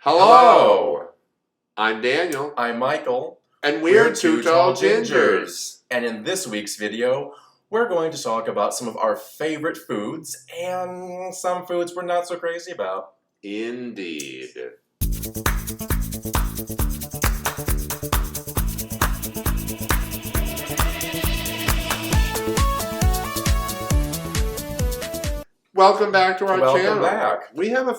Hello! I'm Daniel. I'm Michael. And we're Two Tall Gingers. And in this week's video, we're going to talk about some of our favorite foods and some foods we're not so crazy about. Indeed. Welcome back to our channel. Welcome back. We have a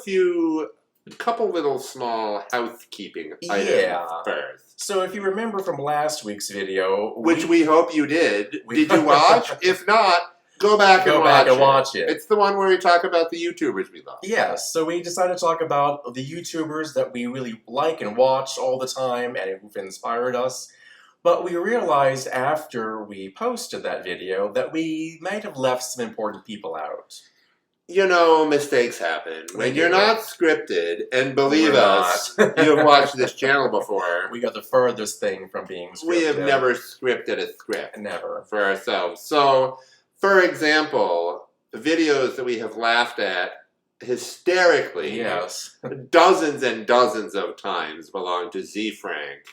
couple little small housekeeping items first. So if you remember from last week's video... Which we hope you did. Did you watch? If not, go back and watch it. It's the one where we talk about the YouTubers we love. Yes, so we decided to talk about the YouTubers that we really like and watch all the time and who've inspired us. But we realized after we posted that video that we might have left some important people out. You know, mistakes happen. When you're not scripted, and believe us, you've watched this channel before. We got the furthest thing from being scripted. We have never scripted a script. Never. For ourselves. So, for example, the videos that we have laughed at hysterically, dozens and dozens of times belong to Z Frank,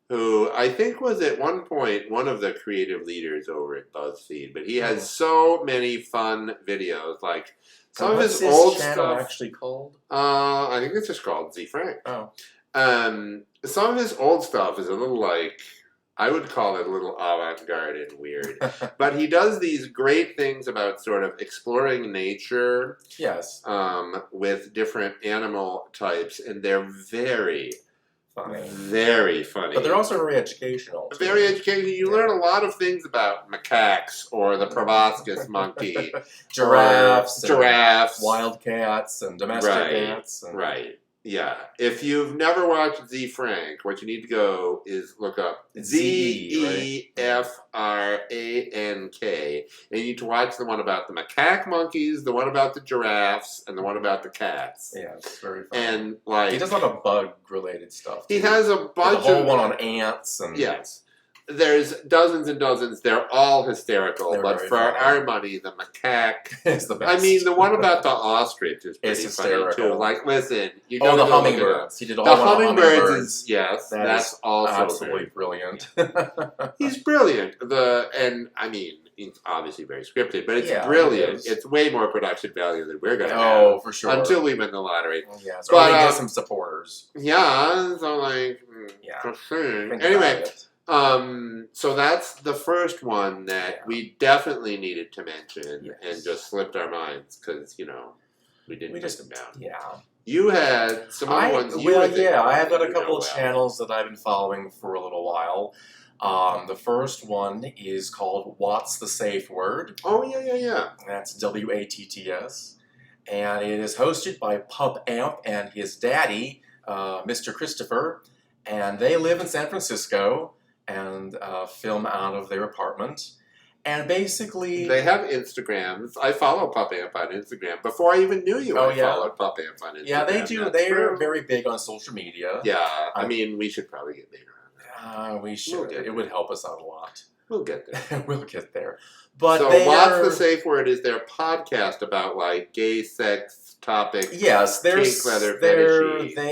who I think was at one point one of the creative leaders over at BuzzFeed, but he has so many fun videos, like some of his old stuff. Actually called? I think it's just called Z Frank. Oh. Some of his old stuff is a little like, I would call it a little avant-garde and weird, but he does these great things about sort of exploring nature. Yes. With different animal types, and they're very funny. Very funny. But they're also very educational. Too. Very educational. You learn a lot of things about macaques or the proboscis monkey. Giraffes. Wildcats. And domestic cats. And... Right. Yeah. If you've never watched Z Frank, what you need to go is look up ZEFRANK. And you need to watch the one about the macaque monkeys, the one about the giraffes, and the one about the cats. Yeah, it's very fun. And like he does a lot of bug-related stuff. He has a bunch of... The whole one on ants. And yes. There's dozens and dozens. They're all hysterical. But for our money, the macaque is the best. I mean, the one about the ostrich is pretty funny, too. Like, listen. You the hummingbirds. He did all the hummingbirds. Yes, that's also absolutely brilliant. He's brilliant. And, I mean, it's obviously very scripted, but it's brilliant. It's way more production value than we're going to have. Oh, for sure. Until we win the lottery. Yes, or we get some supporters. Yeah, so like, anyway. So that's the first one that we definitely needed to mention and just slipped our minds because, you know, we didn't write them down. Yeah. You had some other ones I have got a couple of channels that I've been following for a little while. The first one is called What's the Safe Word? Oh, yeah. That's WATTS. And it is hosted by Pup Amp and his daddy, Mr. Christopher. And they live in San Francisco and film out of their apartment. And basically... They have Instagrams. I follow Pup Amp on Instagram. Before I even knew you, I followed Pup Amp on Instagram. Yeah, they do. They're very big on social media. Yeah, I mean, we should probably get later on that. We should. It would help us out a lot. We'll get there. We'll get there. But so What's the Safe Word is their podcast about, like, gay sex topics. Yes, they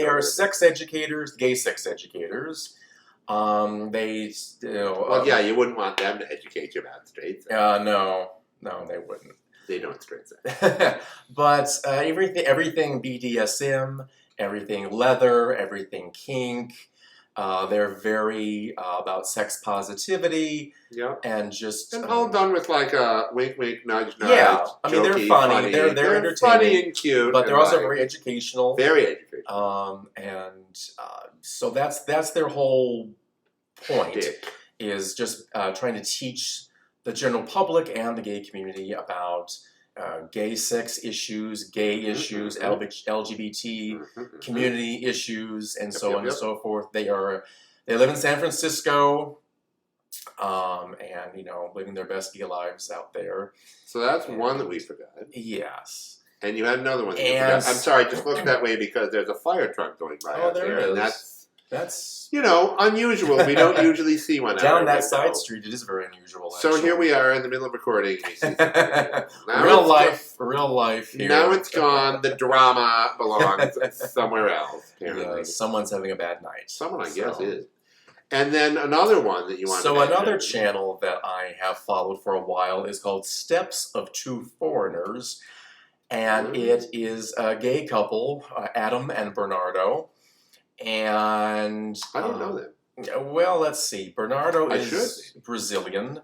are sex educators, gay sex educators. Well, yeah, you wouldn't want them to educate you about straight sex. No, they wouldn't. They don't straight sex. But everything BDSM, everything leather, everything kink. They're very about sex positivity. Yeah. And just... And all done with like a wink, wink, nudge, nudge. Yeah. I mean, they're funny. They're entertaining. Funny and cute. But they're also very educational. Very educational. So that's their whole point, is just trying to teach the general public and the gay community about gay sex issues, gay issues, LGBT community issues, and so on and so forth. They live in San Francisco, and living their best gay lives out there. So that's one that we forgot. Yes. And you had another one that you forgot. I'm sorry, just look that way because there's a fire truck going by out there. There is. And That's unusual. We don't usually see one down that out side street. It is very unusual. So here we are in the middle of recording. We see real life. Here. Now it's gone. The drama belongs somewhere else. Apparently, someone's having a bad night. Someone, I guess, is. And then another one that you want. So another channel that I have followed for a while is called Steps of Two Foreigners, and it is a gay couple, Adam and Bernardo. And I don't know them. Well, let's see. Bernardo is Brazilian.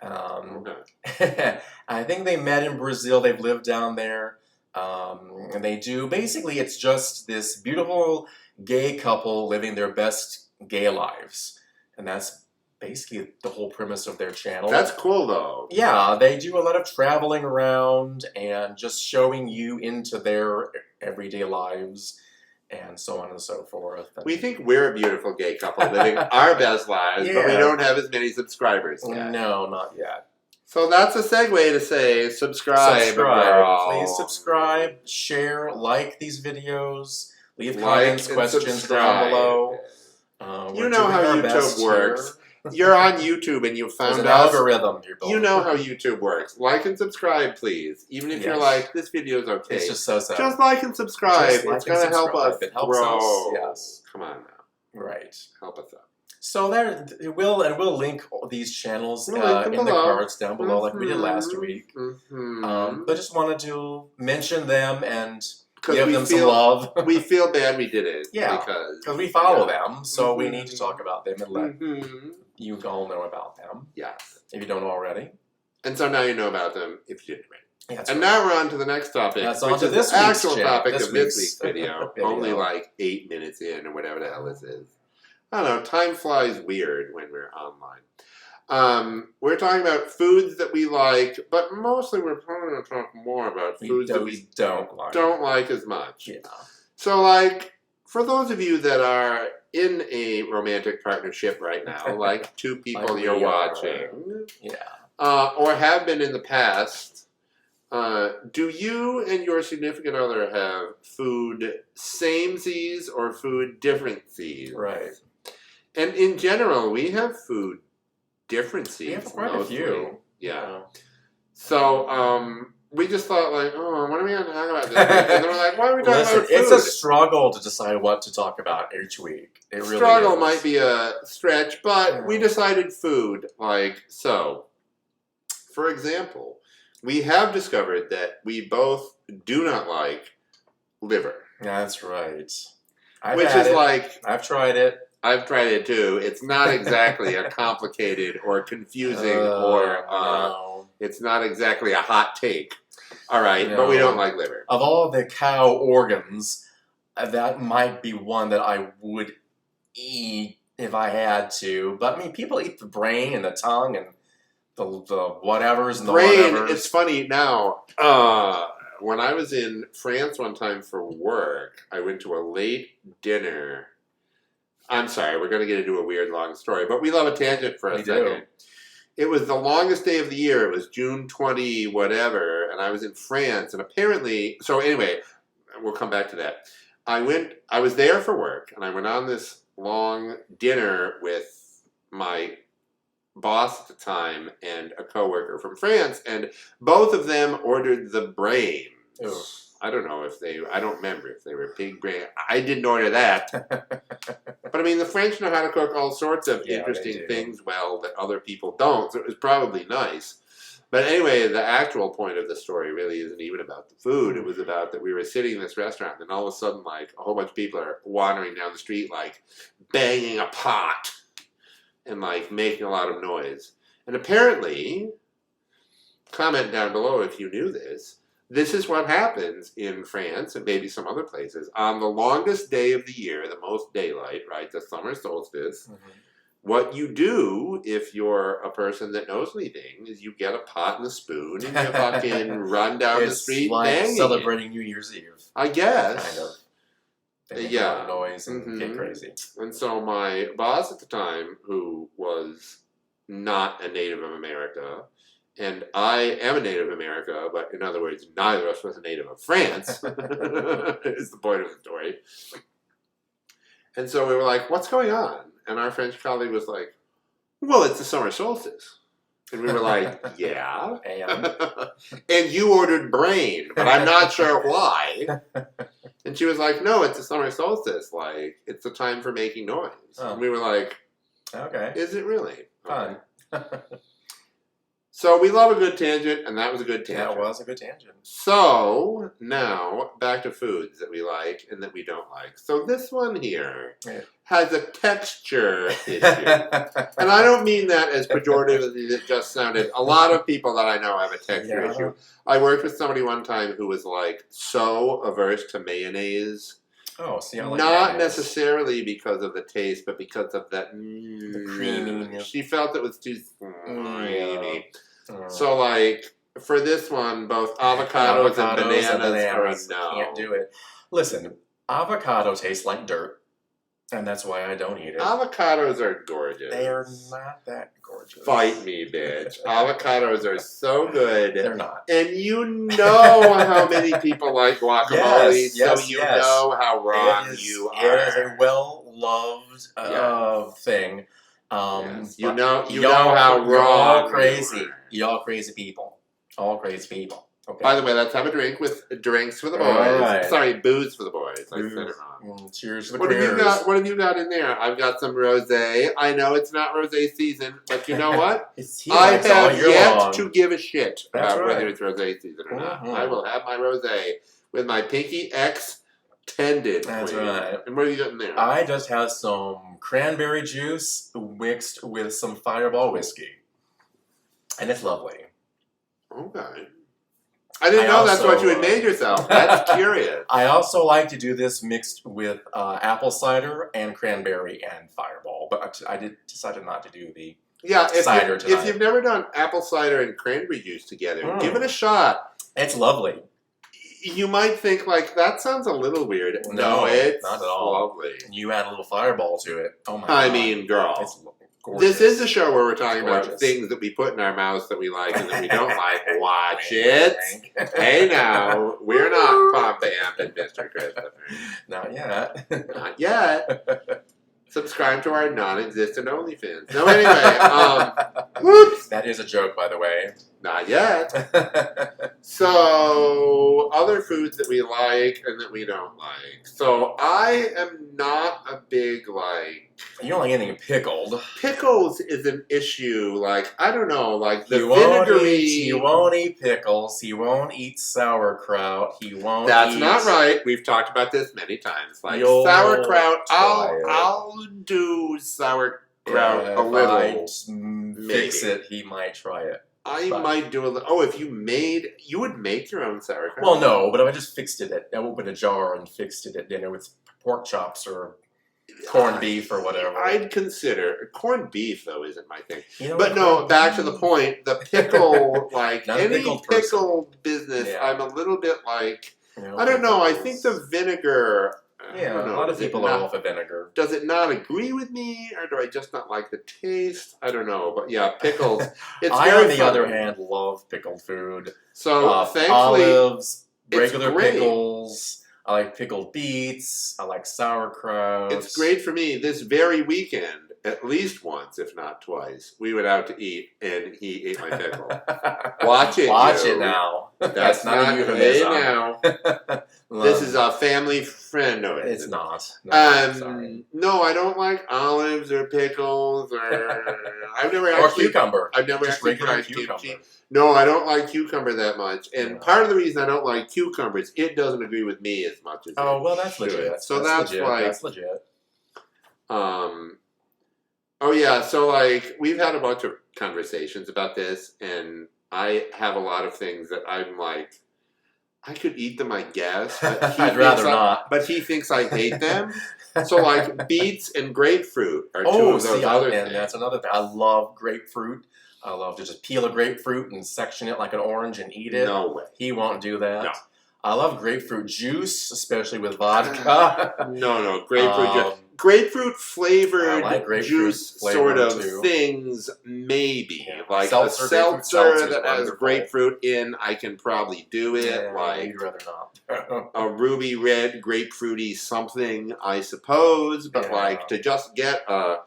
Okay. I think they met in Brazil. They've lived down there. And they do, basically, it's just this beautiful gay couple living their best gay lives. And that's basically the whole premise of their channel. That's cool, though. Yeah, they do a lot of traveling around and just showing you into their everyday lives. And so on and so forth. We think we're a beautiful gay couple living our best lives, but we don't have as many subscribers yet. No, not yet. So that's a segue to say subscribe. Please subscribe, share, like these videos, leave comments, questions down below. You know how YouTube works. You're on YouTube and you found There's an us. algorithm. You know how YouTube works. Like and subscribe, please. Even if you're like, this video's okay. It's just so sad. Just like and subscribe. It's going to help us grow. Us. Yes. Come on now. Right. Help us out. So we'll link these channels in the cards down below, like we did last week. But just wanted to mention them and give them some love. We feel bad we did it. Yeah, because we follow them, so we need to talk about them and let you all know about them. Yes. If you don't already. And so now you know about them if you didn't already. Yeah, and now we're on to the next topic, which is the actual topic of this week's video. Only like 8 minutes in or whatever the hell this is. I don't know, time flies weird when we're online. We're talking about foods that we like, but mostly we're probably going to talk more about foods that we don't like as much. Yeah. So, like, for those of you that are in a romantic partnership right now, like two people you're watching, or have been in the past, do you and your significant other have food samesies or food differencies? Right. And in general, we have food differences. We have quite a few. Yeah. So, we just thought, like, what are we going to talk about this week? And they were like, why are we talking about food? It's a struggle to decide what to talk about each week. It really struggle is. might be a stretch, but we decided food. Like, so, for example, we have discovered that we both do not like liver. That's right. I've tried it. I've tried it too. It's not exactly a complicated or confusing it's not exactly a hot take. All right, but we don't like liver. Of all the cow organs, that might be one that I would eat if I had to. But I mean, people eat the brain and the tongue and the whatevers and the whatevers. It's funny now. When I was in France one time for work, I went to a late dinner. I'm sorry, we're going to get into a weird long story, but we love a tangent for a second. It was the longest day of the year. It was June 20 whatever, and I was in France, and apparently, so anyway, we'll come back to that. I was there for work, and I went on this long dinner with my boss at the time and a coworker from France, and both of them ordered the brain. Ew. I don't know I don't remember if they were pig brain. I didn't order that. But I mean, the French know how to cook all sorts of interesting things well that other people don't, so it was probably nice. But anyway, the actual point of the story really isn't even about the food. It was about that we were sitting in this restaurant, and then all of a sudden, like, a whole bunch of people are wandering down the street, like, banging a pot and, like, making a lot of noise. And apparently, comment down below if you knew this, this is what happens in France and maybe some other places. On the longest day of the year, the most daylight, right, the summer solstice, what you do if you're a person that knows anything is you get a pot and a spoon and you fucking run down the street banging. It's like celebrating New Year's Eve. I guess. Kind of. They make a lot of noise and get crazy. And so my boss at the time, who was not a native of America, and I am a native of America, but in other words, neither of us was a native of France, is the point of the story. And so we were like, what's going on? And our French colleague was like, well, it's the summer solstice. And we were like, yeah. And you ordered brain, but I'm not sure why. And she was like, no, it's the summer solstice. Like, it's the time for making noise. Oh. And we were like, okay. Is it really? Fun. Okay. So we love a good tangent, and that was a good tangent. That was a good tangent. So now back to foods that we like and that we don't like. So this one here has a texture issue, and I don't mean that as pejorative as it just sounded. A lot of people that I know have a texture issue. I worked with somebody one time who was like so averse to mayonnaise. Oh, see, I like not mayonnaise. necessarily because of the taste, but because of that the creaminess. She felt it was too creamy. Yeah. So, like, for this one, both avocados and bananas are a no. Can't do it. Listen, avocado tastes like dirt, and that's why I don't eat it. Avocados are gorgeous. They are not that gorgeous. Fight me, bitch. Avocados are so good. They're not. And you know how many people like guacamole, yes, so you know how wrong you are. It is a well-loved thing. Yes. You know how wrong Y'all crazy people. All crazy people. Okay. By the way, let's have a drink with drinks for the boys. Right. Sorry, booze for the boys. I said it wrong. Cheers to the What have you got in there? I've got some rosé. I know it's not rosé season, but you know what? I have yet to give a shit about whether it's rosé season or not. I will have my rosé with my Pinky X tended. That's right. And what have you got in there? I just have some cranberry juice mixed with some Fireball whiskey. And it's lovely. Okay. I didn't know that's what you had made yourself. That's curious. I also like to do this mixed with apple cider and cranberry and Fireball, but I decided not to do the cider tonight. If you've never done apple cider and cranberry juice together, give it a shot. It's lovely. You might think, like, that sounds a little weird. No, it's not at all. Lovely. You add a little Fireball to it. Oh my God. I mean, girl. It's gorgeous. This is a show where we're talking about things that we put in our mouths that we like and that we don't like. Watch it. Hey, now. We're not Pump Amp and Mr. Christopher. Not yet. Not yet. Subscribe to our non-existent OnlyFans. No, anyway. Whoops. That is a joke, by the way. Not yet. So, other foods that we like and that we don't like. So, I am not a big, like... You don't like anything pickled. Pickles is an issue. Like, I don't know, like the vinegary... He won't eat pickles. He won't eat sauerkraut. He won't That's not right. We've talked about this many times. Like, sauerkraut, I'll do sauerkraut a little. Fix it, he might try it. I might do a little. Oh, if you would make your own sauerkraut? Well, no, but if I just fixed it, I opened a jar and fixed it at dinner with pork chops or corned beef or whatever. I'd consider. Corned beef, though, isn't my thing. But no, back to the point. The pickle, like, any pickle business, I'm a little bit like, I don't know, I think the vinegar... Yeah, a lot of people are off of vinegar. Does it not agree with me, or do I just not like the taste? I don't know, but yeah, pickles. I, on the other hand, love pickled food. So, thankfully, olives, regular pickles. I like pickled beets. I like sauerkraut. It's great for me. This very weekend, at least once, if not twice, we went out to eat, and he ate my pickle. Watch it. Watch it now. That's not a euphemism. Now. This is a family friend. No, it's not. Sorry. No, I don't like olives or pickles or. I've never actually. Or cucumber. I've never actually tried kimchi. No, I don't like cucumber that much, and part of the reason I don't like cucumbers, it doesn't agree with me as much as. Oh well, that's legit. So that's legit. like that's legit. Oh yeah, so like we've had a bunch of conversations about this, and I have a lot of things that I'm like, I could eat them, I guess. But I'd rather not. But he thinks I hate them. So like beets and grapefruit are two of those other things. That's another thing. I love grapefruit. I love to just peel a grapefruit and section it like an orange and eat it. No way. He won't do that. No. I love grapefruit juice, especially with vodka. No, grapefruit juice. grapefruit flavored I like grapefruit juice flavor, sort of too. things, maybe. Yeah. Like Seltzer, a grapefruit seltzer seltzer's that has wonderful. grapefruit in, I can probably do it. Yeah, like you'd rather not. a ruby red grapefruity something, I suppose. But Yeah. like to just get a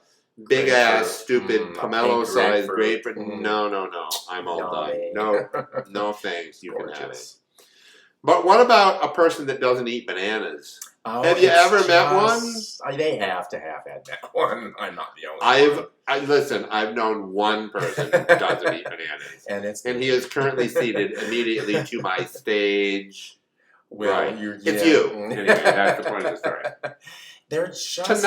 big ass stupid pomelo sized grapefruit. No. I'm all done. No, no thanks. You can have it. But what about a person that doesn't eat bananas? Oh, Have you ever met one? They have to have had that one. I'm not the only one. Listen, I've known one person who doesn't eat bananas. And he is currently seated immediately to my stage. Well, right. it's you. Anyway, that's the point of the story. They're just...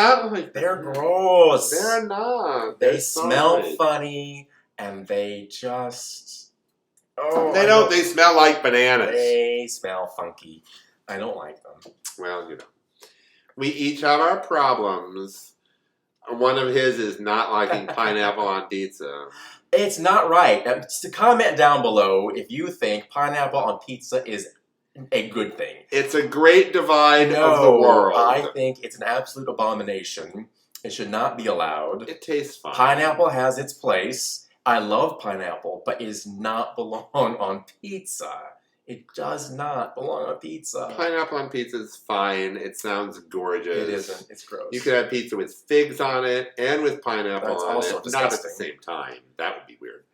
they're gross. They're not. They smell funny, and they just... Oh, they smell like bananas. They smell funky. I don't like them. Well, we each have our problems. One of his is not liking pineapple on pizza. It's not right. Just comment down below if you think pineapple on pizza is a good thing. It's a great divide of the world. I think it's an absolute abomination. It should not be allowed. It tastes fine. Pineapple has its place. I love pineapple, but it does not belong on pizza. It does not belong on pizza. Pineapple on pizza is fine. It sounds gorgeous. It isn't. It's gross. You could have pizza with figs on it and with pineapple That's on also it. disgusting. Not at the same time. That would be weird.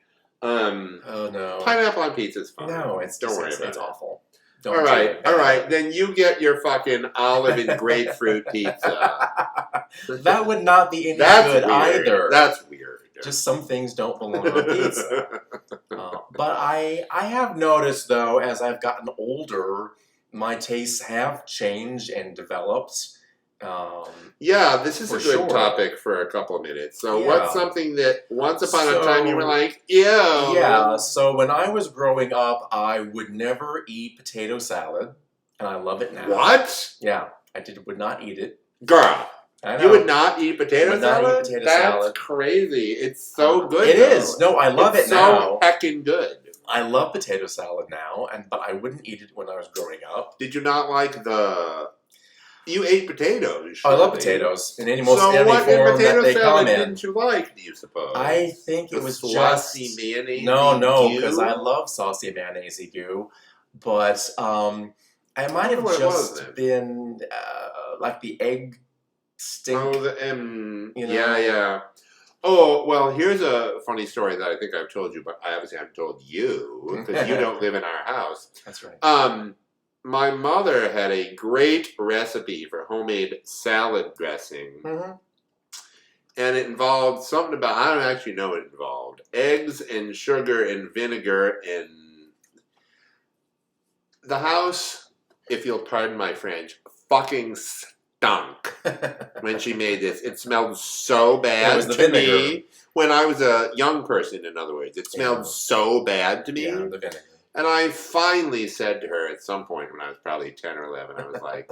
Oh no. Pineapple on pizza is fine. No, Don't worry about it. It's awful. All right. Then you get your fucking olive and grapefruit pizza. That would not be any good either. That's weird. Just some things don't belong on pizza. But I have noticed, though, as I've gotten older, my tastes have changed and developed. Yeah, this is a good topic for a couple of minutes. So what's something that once upon a time you were like, ew? Yeah, so when I was growing up, I would never eat potato salad, and I love it now. What? Yeah, would not eat it. Girl. You would not eat potato salad? Not eat potato salad. That's crazy. It's so good. It is. No, I love it now. So heckin' good. I love potato salad now, but I wouldn't eat it when I was growing up. Did you not like the... You ate potatoes. I love potatoes in any form potato that they salad come in. Didn't you like? Do you suppose? I think it was saucy mayonnaise. No, because I love saucy mayonnaise goo, but it might have just been like the egg stink. Oh, yeah. Oh, well, here's a funny story that I think I've told you, but I obviously haven't told you because you don't live in our house. That's right. My mother had a great recipe for homemade salad dressing. Mm-hmm. And it involved something about, I don't actually know what it involved. Eggs and sugar and vinegar and... The house, if you'll pardon my French, fucking stunk when she made this. It smelled so bad to me. When I was a young person, in other words. It smelled so bad to me. Yeah, the vinegar. And I finally said to her at some point when I was probably 10 or 11, I was like,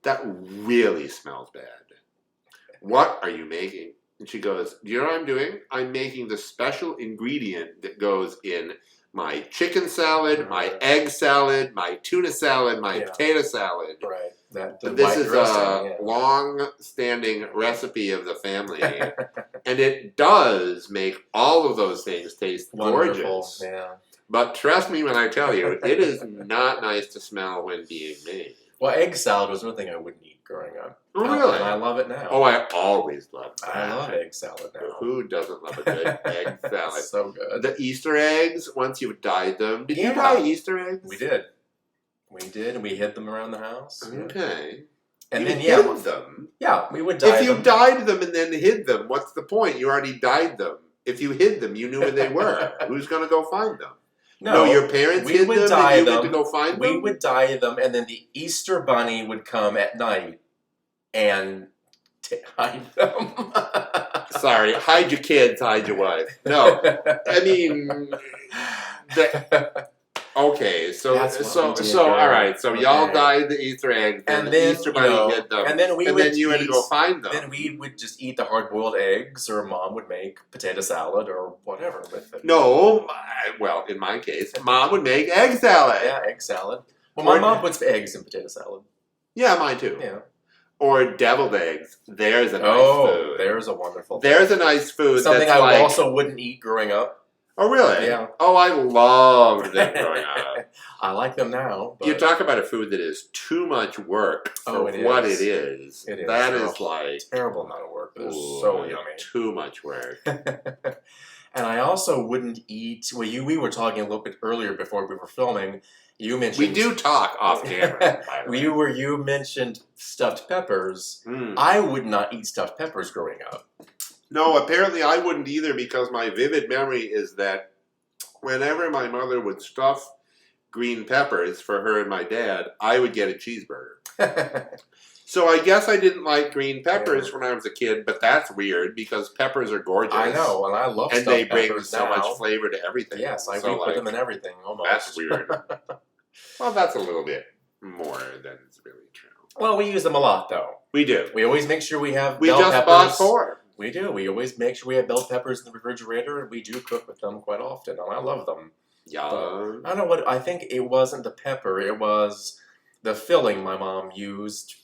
that really smells bad. What are you making? And she goes, do you know what I'm doing? I'm making the special ingredient that goes in my chicken salad, my egg salad, my tuna salad, my potato salad. Right. This is a long-standing recipe of the family. And it does make all of those things taste gorgeous. Yeah. But trust me when I tell you, it is not nice to smell when being made. Well, egg salad was one thing I wouldn't eat growing up. Oh, really? And I love it now. Oh, I always loved that. I love egg salad now. Who doesn't love a good egg salad? So good. The Easter eggs, once you've dyed them. Did you dye Easter eggs? We did. And we hid them around the house. Okay. And you then, hid them? Yeah, we would dye them. If you dyed them and then hid them, what's the point? You already dyed them. If you hid them, you knew where they were. Who's going to go find them? No, your parents hid them and you went to go find them? We would dye them, and then the Easter bunny would come at night and hide them. Sorry, hide your kids, hide your wife. No, I mean... Okay, so all right. So y'all dyed the Easter eggs, and then Easter bunny hid them, and then you had to go find them. Then we would just eat the hard-boiled eggs, or Mom would make potato salad or whatever with it. No, well, in my case, Mom would make egg salad. Yeah, egg salad. Well, my mom puts eggs in potato salad. Yeah, mine too. Yeah. or deviled eggs. There's a nice food. There's a wonderful There's a nice food. Something that's I also wouldn't eat growing up. Oh, really? Yeah. Oh, I loved them growing up. I like them now. But... You talk about a food that is too much work for what it is. It is. That is like... terrible amount of work. It's so yummy. Too much work. And I also wouldn't eat... Well, we were talking a little bit earlier before we were filming. You mentioned... We do talk off camera, by the way. You mentioned stuffed peppers. I would not eat stuffed peppers growing up. No, apparently I wouldn't either, because my vivid memory is that whenever my mother would stuff green peppers for her and my dad, I would get a cheeseburger. So I guess I didn't like green peppers when I was a kid, but that's weird because peppers are gorgeous. I know, and I love stuffed peppers. And they bring peppers so now. much flavor to everything. Yes, we put them in everything, almost. That's weird. Well, that's a little bit more than is really true. Well, we use them a lot, though. We do. We always make sure we have We bell just peppers. bought 4. We do. We always make sure we have bell peppers in the refrigerator, and we do cook with them quite often, and I love them. Yeah. I don't know what... I think it wasn't the pepper. It was the filling my mom used.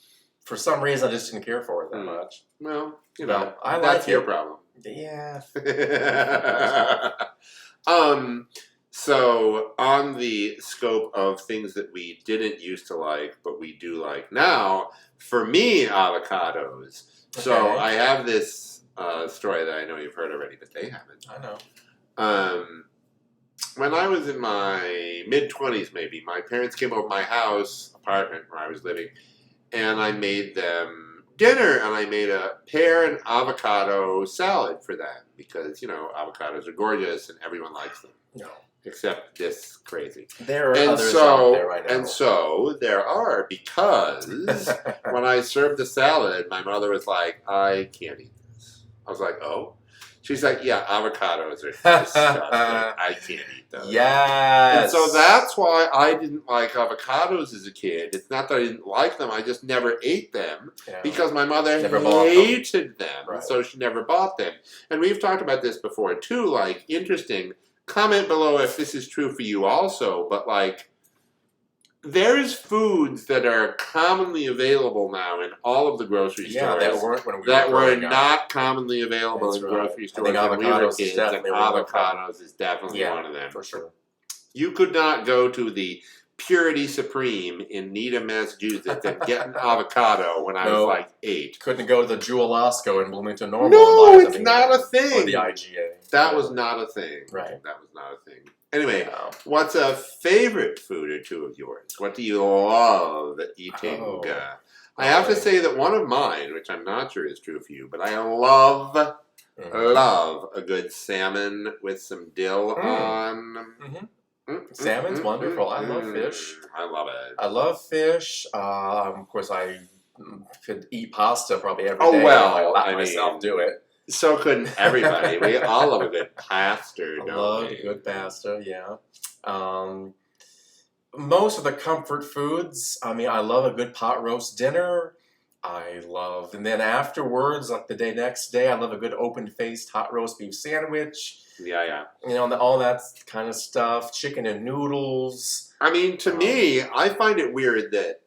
For some reason, I just didn't care for it that much. Well, you know, I that's like your it. problem. Yeah. So on the scope of things that we didn't used to like, but we do like now, for me, avocados. Okay. So I have this story that I know you've heard already, but they haven't. I know. When I was in my mid-20s, maybe, my parents came over my house, apartment where I was living, and I made them dinner, and I made a pear and avocado salad for them because, you know, avocados are gorgeous and everyone likes them. No. Except this crazy. There are others out there right now. And so there are, because when I served the salad, my mother was like, I can't eat this. I was like, oh? She's like, yeah, avocados are disgusting. I can't eat those. Yes. And so that's why I didn't like avocados as a kid. It's not that I didn't like them. I just never ate them because my mother hated them. Right. So she never bought them. And we've talked about this before too, like, interesting. Comment below if this is true for you also, but like, there's foods that are commonly available now in all of the grocery stores that weren't when we that were not commonly available in grocery stores when we were kids, and avocados is definitely one of them. For sure. You could not go to the Purity Supreme in Needham, Massachusetts and get an avocado when I was like 8. Couldn't go to the Jewel Osco in Bloomington Normal. No, it's not a thing. Or the IGA. That was not a thing. Right. That was not a thing. Anyway, what's a favorite food or two of yours? What do you love eating? I have to say that one of mine, which I'm not sure is true for you, but I love a good salmon with some dill on. Salmon's wonderful. I love fish. I love it. I love fish. Of course, I could eat pasta probably every day. Oh, well, I let myself do it. So couldn't everybody. We all love a good pasta, don't we? I love a good pasta, yeah. Most of the comfort foods, I mean, I love a good pot roast dinner. And then afterwards, like the next day, I love a good open-faced hot roast beef sandwich. Yeah. You know, all that kind of stuff. Chicken and noodles. I mean, to me, I find it weird that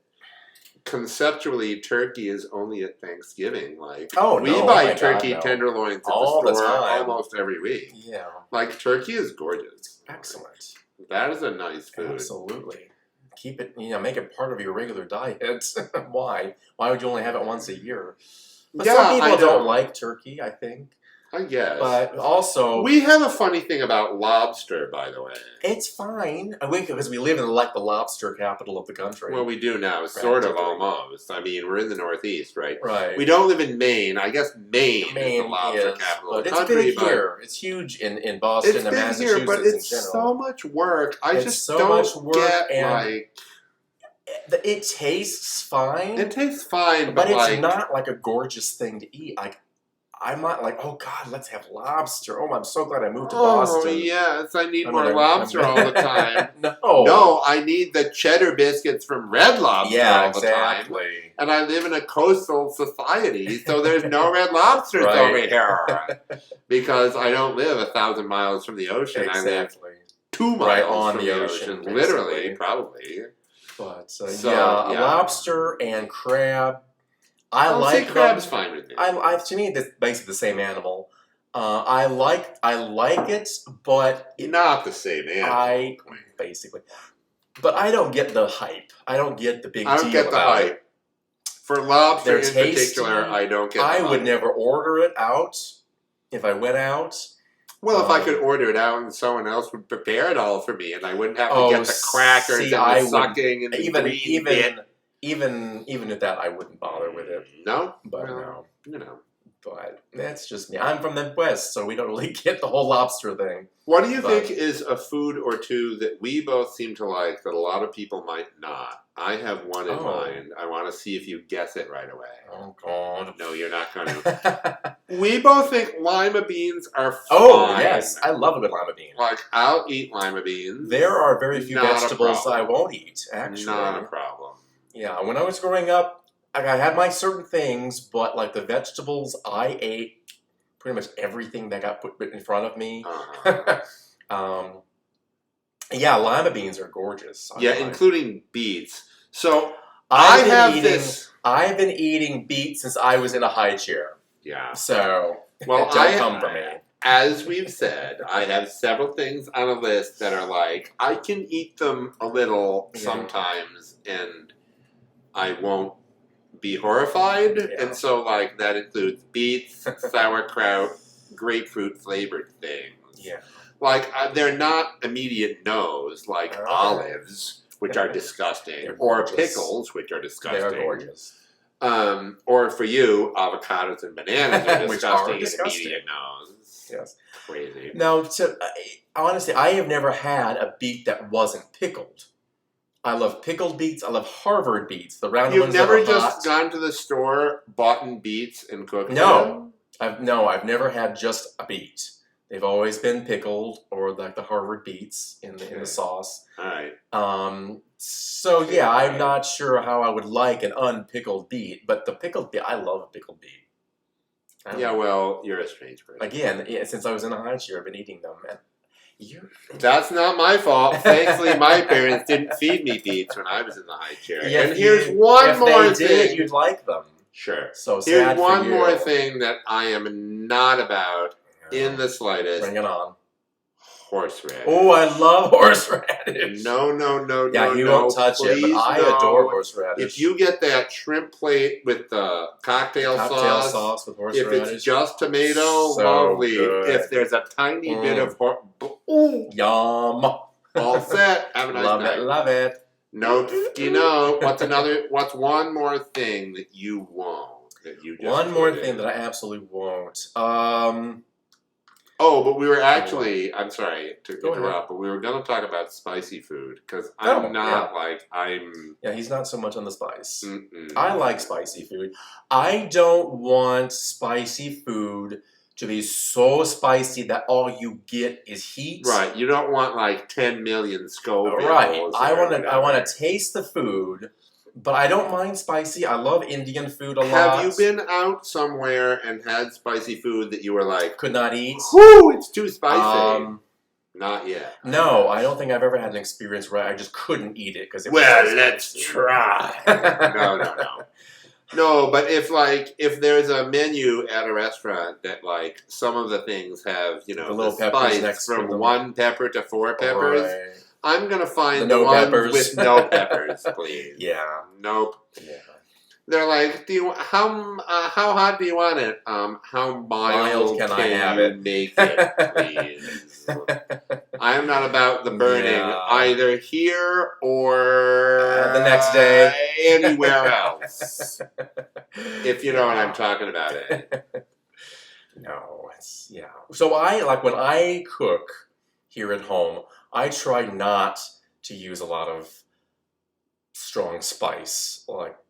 conceptually turkey is only at Thanksgiving. Like, we buy turkey tenderloins at the store almost every week. Yeah. Like, turkey is gorgeous. Excellent. That is a nice food. Absolutely. Keep it, make it part of your regular diet. Why? Why would you only have it once a year? But some people don't like turkey, I think. I guess. But also... We have a funny thing about lobster, by the way. It's fine. Because we live in the lobster capital of the country. Well, we do now, sort of, almost. I mean, we're in the Northeast, right? Right. We don't live in Maine. I guess Maine is the lobster capital of the country. It's big here. It's huge in Boston and Massachusetts here, but it's so much work. I just don't get, like... It tastes fine. It tastes fine, but it's not like a gorgeous thing to eat. Like, I'm not like, oh God, let's have lobster. Oh, I'm so glad I moved to Boston. Oh, yes, I need more lobster all the time. No, I need the cheddar biscuits from Red Lobster all the time. And I live in a coastal society, so there's no Red Lobsters over here. Because I don't live 1,000 miles from the ocean. I live 2 miles from the ocean. Literally, probably. But, lobster and crab. Sea crab's fine with me. To me, it's basically the same animal. I like it, but Not the same animal. Basically, but I don't get the hype. I don't get the big deal. I don't get the about hype. For lobster in tasty. particular, I don't get the hype. I would never order it out if I went out. Well, if I could order it out and someone else would prepare it all for me, and I wouldn't have to get the crackers and the sucking and the green bit. Even with that, I wouldn't bother with it. No, but no, you know. But that's just me. I'm from the West, so we don't really get the whole lobster thing. What do you think is a food or two that we both seem to like that a lot of people might not? I have one in mind. I want to see if you guess it right away. Oh, God. No, you're not going to. We both think lima beans are fine. Oh, yes. I love a good lima bean. Like, I'll eat lima beans. There are very few vegetables I won't eat, actually. Not a problem. Yeah, when I was growing up, I had my certain things, but like the vegetables, I ate pretty much everything that got put in front of me. Yeah, lima beans are gorgeous. Including beets. So I've been eating beets since I was in a high chair. Yeah. So don't come for me. As we've said, I have several things on a list that are like I can eat them a little sometimes, and I won't be horrified, and so like that includes beets, sauerkraut, grapefruit flavored things. Yeah, like they're not immediate no's, like olives, which are disgusting, or pickles, which are disgusting. They're gorgeous. Or for you, avocados and bananas are disgusting, which are disgusting. Immediate no's. Yes, crazy. Now, honestly, I have never had a beet that wasn't pickled. I love pickled beets. I love Harvard beets. The round ones that are hot. You've never just gone to the store, bought beets, and cooked them? I've never had just a beet. They've always been pickled, or like the Harvard beets in the sauce. All right. So yeah, I'm not sure how I would like an unpickled beet, but the pickled beet, I love a pickled beet. Well, you're a strange person. Again, since I was in a high chair, I've been eating them. That's not my fault. Thankfully, my parents didn't feed me beets when I was in the high chair. Yeah, and here's one more thing. Did, you'd like them. Sure. So here's one more thing that I am not about in the slightest. Bring it on. Horseradish. Oh, I love horseradish. No. Yeah, you won't touch it, but I adore horseradish. If you get that shrimp plate with the cocktail sauce with horseradish. If it's just tomato, lovely. Good. If there's a tiny bit of yum. All set. Have a nice night. Love it. Nope. What's one more thing that you won't? One more thing that I absolutely won't. Oh, but we were actually, I'm sorry to interrupt, but we were going to talk about spicy food, because I'm Yeah, he's not so much on the spice. Mm-mm. I like spicy food. I don't want spicy food to be so spicy that all you get is heat. Right, you don't want like 10 million Scovilles. Right, I want to taste the food. But I don't mind spicy. I love Indian food a lot. Have you been out somewhere and had spicy food that you were like... Could not eat? Whoo, it's too spicy. Not yet. No, I don't think I've ever had an experience where I just couldn't eat it because it was Well, let's try. No. No, but if there's a menu at a restaurant that like some of the things have, the little spice next from to them. 1 pepper to 4 peppers... Right. I'm going to find the ones peppers. with no peppers, please. Yeah. Nope. Yeah. They're like, how hot do you want it? How mild can I have it? Make it, please? I am not about the burning either here or the next day. Anywhere else. If you know what I'm talking about it. No, So when I cook here at home, I try not to use a lot of strong spice. But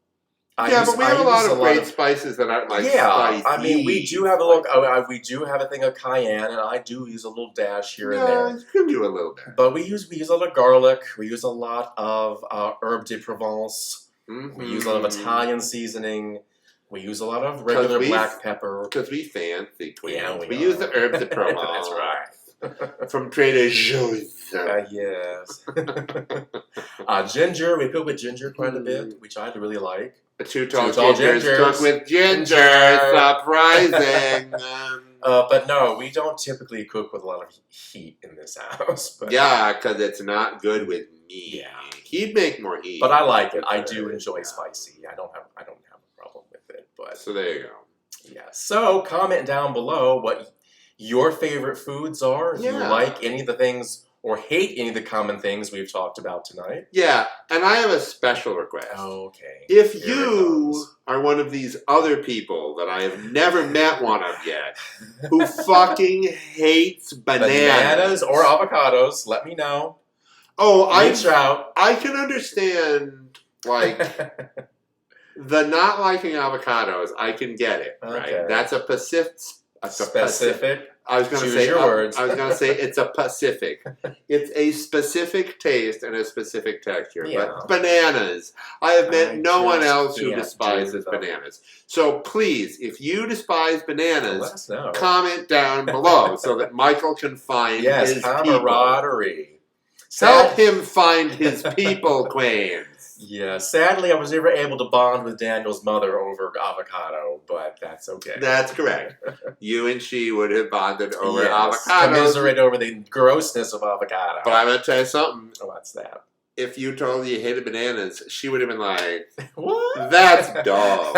we have a lot of great spices that aren't spicy. I mean, we do have a thing of cayenne, and I do use a little dash here and there. You can do a little bit. But we use a lot of garlic. We use a lot of herb de Provence. Mm-hmm. We use a lot of Italian seasoning. We use a lot of regular black pepper. Because we fancy queens. Yeah, we use the herbs de Provence. That's right. From Trader Joe's. Yes. Ginger, we cook with ginger quite a bit, which I really like. Two tall Tall gingers gingers. cook with ginger. Ginger. Surprising. But no, we don't typically cook with a lot of heat in this house. But, Yeah, because it's not good with me. Yeah. He'd make more heat. but I like it. I do enjoy spicy. I don't have a problem with it. But So there you go. yeah. So comment down below what your favorite foods are. If you Yeah. like any of the things or hate any of the common things we've talked about tonight. Yeah, and I have a special request. Okay. If Here it you comes. are one of these other people that I have never met one of yet, who fucking hates bananas or avocados, let me know. Oh, Reach out. I can understand, like, the not liking avocados. I can get it, Okay. right? That's a Specific. I was going to Choose say. your words. I was going to say it's a Pacific. It's a specific taste and a specific texture. Yeah. But bananas, I have met I no one just else who can't despises do them. bananas. So please, if you despise Let bananas, us know. comment down below so that Michael can find Yes, his people. camaraderie. Help him find his people, Queens. Yeah, sadly, I was never able to bond with Daniel's mother over avocado, but that's okay. That's correct. You and she would have bonded over Yes, avocados. commiserate over the grossness of avocado. But I'm going to tell you something. What's that? If you told her you hated bananas, she would have been like, What? that's dumb.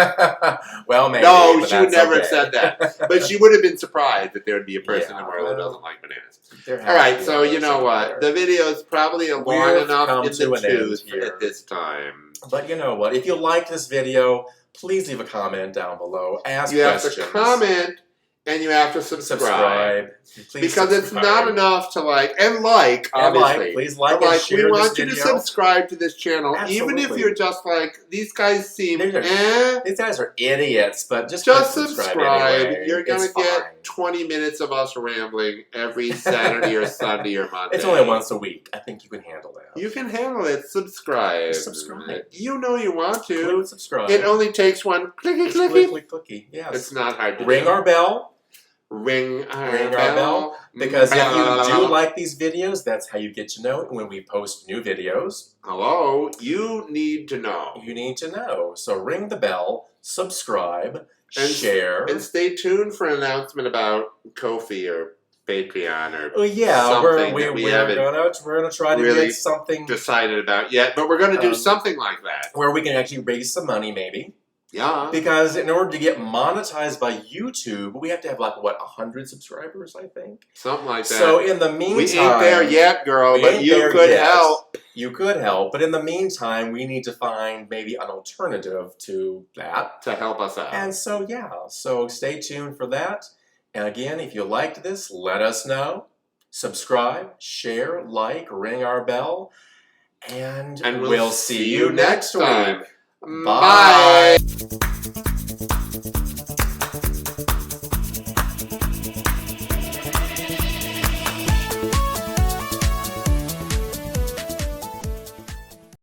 Well, maybe. No, but she would that's never okay. have said that. But she would have been surprised that there would be a person Yeah, in the world who well, doesn't like bananas. There has All to right, be so others you know out what? there. The video is probably long We've enough come in to the an end tooth here. at this time. But you know what? If you liked this video, please leave a comment down below. Ask You have questions. to comment and you have to subscribe. Please Because it's subscribe. not enough to like, and like, And obviously. like, please like But, and like, share we want this you to video. subscribe to this channel, even if Absolutely. you're just like, these guys seem They're These guys are idiots, but just subscribe. Anyway. You're going It's to get fine. 20 minutes of us rambling every Saturday or Sunday or Monday. It's only once a week. I think you can handle that. You can handle it. Subscribe. Subscribe. You know you want to. Click subscribe. It only takes one clicky Just clicky. click, clicky. Yes. It's not hard to Ring do. our bell. Ring our Ring our bell. bell, because if Blah. you do like these videos, that's how you get to know when we post new videos. Hello, you need to know. You need to know. So ring the bell, subscribe, And- share. And stay tuned for an announcement about Ko-fi or Patreon or Oh yeah, something we're that we we're haven't gonna try to really get something decided about yet, but we're going to do Um, something like that. where we can actually raise some money, maybe. Yeah. Because in order to get monetized by YouTube, we have to have like what 100 subscribers, I think. Something like that. So in the meantime, we ain't there yet, girl, we but ain't you there could yet. help. You could help, but in the meantime, we need to find maybe an alternative to that. To help us out. And so yeah, so stay tuned for that. And again, if you liked this, let us know. Subscribe, share, like, ring our bell, and And we'll see you next week. Bye. Bye.